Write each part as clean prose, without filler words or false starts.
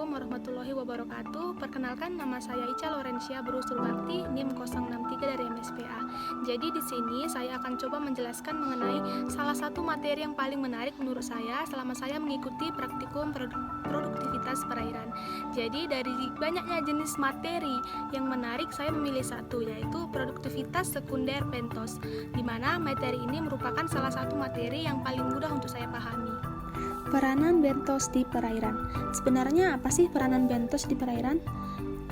Assalamualaikum warahmatullahi wabarakatuh. Perkenalkan, nama saya Ica Lorencia Berusul Bakti, NIM 063 dari MSPA. Jadi di sini saya akan coba menjelaskan mengenai salah satu materi yang paling menarik menurut saya selama saya mengikuti praktikum produktivitas perairan. Jadi dari banyaknya jenis materi yang menarik, saya memilih satu, yaitu produktivitas sekunder bentos, di mana materi ini merupakan salah satu materi yang paling mudah untuk saya pahami. Peranan bentos di perairan. Sebenarnya apa sih peranan bentos di perairan?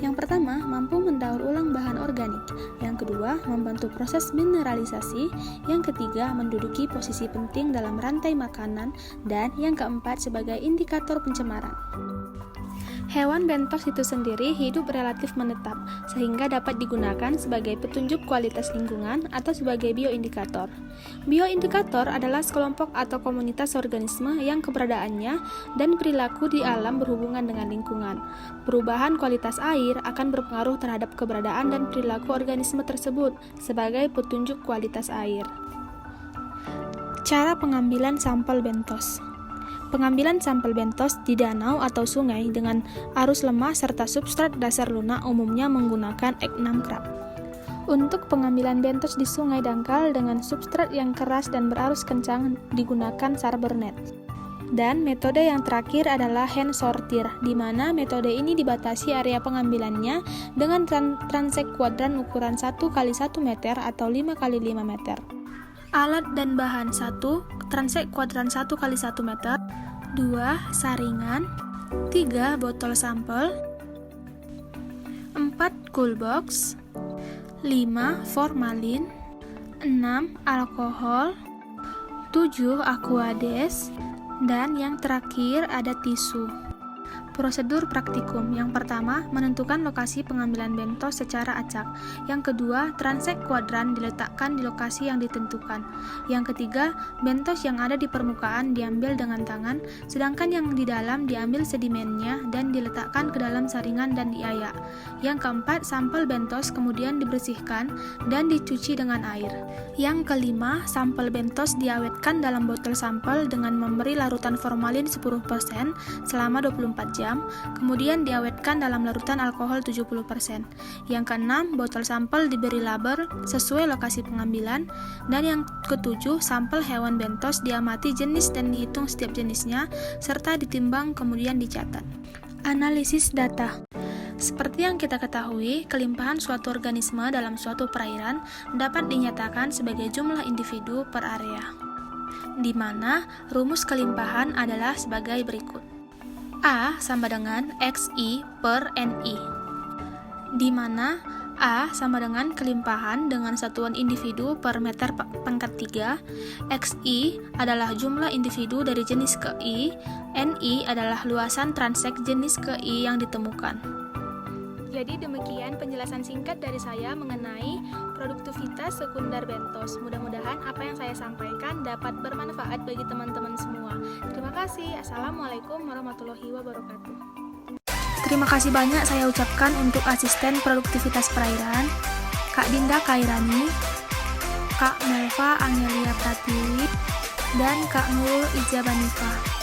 Yang pertama, mampu mendaur ulang bahan organik. Yang kedua, membantu proses mineralisasi. Yang ketiga, menduduki posisi penting dalam rantai makanan. Dan yang keempat, sebagai indikator pencemaran. Hewan bentos itu sendiri hidup relatif menetap, sehingga dapat digunakan sebagai petunjuk kualitas lingkungan atau sebagai bioindikator. Bioindikator adalah sekelompok atau komunitas organisme yang keberadaannya dan perilaku di alam berhubungan dengan lingkungan. Perubahan kualitas air akan berpengaruh terhadap keberadaan dan perilaku organisme tersebut sebagai petunjuk kualitas air. Cara pengambilan sampel bentos. Pengambilan sampel bentos di danau atau sungai dengan arus lemah serta substrat dasar lunak umumnya menggunakan Ek6 Krab. Untuk pengambilan bentos di sungai dangkal dengan substrat yang keras dan berarus kencang digunakan Sarber net. Dan metode yang terakhir adalah hand sortir, di mana metode ini dibatasi area pengambilannya dengan transek kuadran ukuran 1x1 meter atau 5x5 meter. Alat dan bahan 1. Transek kuadran 1x1 meter. 2. Saringan. 3. Botol sampel. 4. Cool box. 5. Formalin. 6. Alkohol. 7. Aquades. Dan yang terakhir ada tisu. Prosedur praktikum. Yang pertama, menentukan lokasi pengambilan bentos secara acak. Yang kedua, transek kuadran diletakkan di lokasi yang ditentukan. Yang ketiga, bentos yang ada di permukaan diambil dengan tangan, sedangkan yang di dalam diambil sedimennya dan diletakkan ke dalam saringan dan diayak. Yang keempat, sampel bentos kemudian dibersihkan dan dicuci dengan air. Yang kelima, sampel bentos diawetkan dalam botol sampel dengan memberi larutan formalin 10% selama 24 jam. Kemudian diawetkan dalam larutan alkohol 70%. Yang keenam, botol sampel diberi label sesuai lokasi pengambilan. Dan yang ketujuh, sampel hewan bentos diamati jenis dan dihitung setiap jenisnya, serta ditimbang kemudian dicatat. Analisis data. Seperti yang kita ketahui, kelimpahan suatu organisme dalam suatu perairan dapat dinyatakan sebagai jumlah individu per area, di mana rumus kelimpahan adalah sebagai berikut. A sama dengan XI per NI, di mana A sama dengan kelimpahan dengan satuan individu per meter pangkat 3, XI adalah jumlah individu dari jenis KI, NI adalah luasan transek jenis KI yang ditemukan. Jadi demikian penjelasan singkat dari saya mengenai produktivitas sekunder bentos. Mudah-mudahan apa yang saya sampaikan dapat bermanfaat bagi teman-teman semua. Terima kasih. Assalamualaikum warahmatullahi wabarakatuh. Terima kasih banyak saya ucapkan untuk asisten produktivitas perairan, Kak Dinda Kairani, Kak Melva Angelia Pratiwi, dan Kak Nurul Ijabanifah.